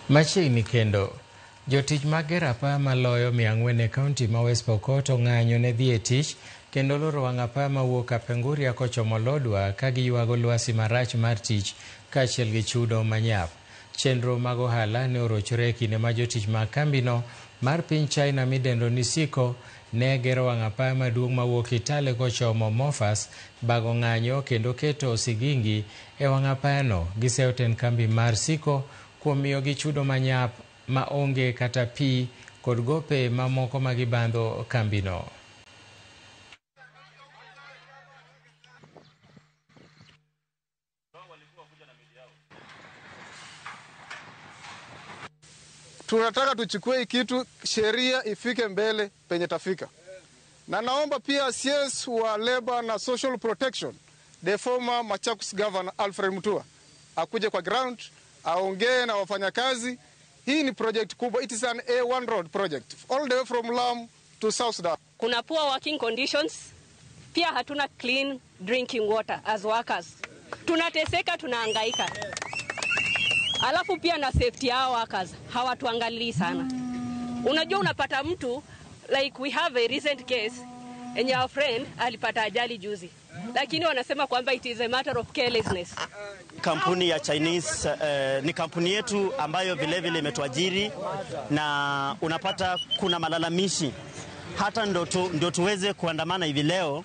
Machiegni kendo, jotich mag apaya maloyo 400 e kaunti ma West Pokot ong'anyo ne dhi e tich kendo loro wang' apaya mawuok Kapenguria kochomo Lodwar ka giywago lwasi marach mar tich kaachiel gi chudo manyap. Chenro mag ohala ne orochore e kinde ma jotich mag kambino mar piny China midendo ni Siko ne gero wang' apaya maduong' mawuok Kitale kochomo Mofas bago ng'anyo kendo keto sigingi e wang' apayano. Giseyo tend kambi mar Siko kuom miyogi chudo manyap ma onge kata pi kod gope mamoko ma gibandho kambino. Tunataka tuchukue kitu, sheria ifike mbele penye tafika. Na naomba pia CS wa Labor na Social Protection, the former Machakos Governor Alfred Mutua, akuje kwa ground, aongee na wafanyakazi. Hii ni project kubwa. It is an A1 road project all the way from Lamu to South Sudan. Kuna poor working conditions. Pia hatuna clean drinking water as workers. Tunateseka, tunahangaika. Alafu pia na safety ya workers hawatuangalii sana. Unajua unapata mtu, like we have a recent case enye our friend alipata ajali juzi, lakini wanasema kwamba it is a matter of carelessness. Kampuni ya Chinese ni kampuni yetu ambayo vilevile imetuajiri, na unapata kuna malalamishi hata ndo tuweze kuandamana hivi leo.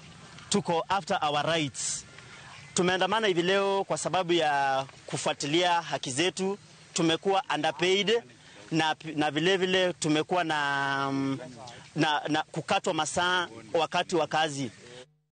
Tuko after our rights. Tumeandamana hivi leo kwa sababu ya kufuatilia haki zetu. Tumekuwa underpaid na vilevile tumekuwa na kukatwa masaa wakati wa kazi.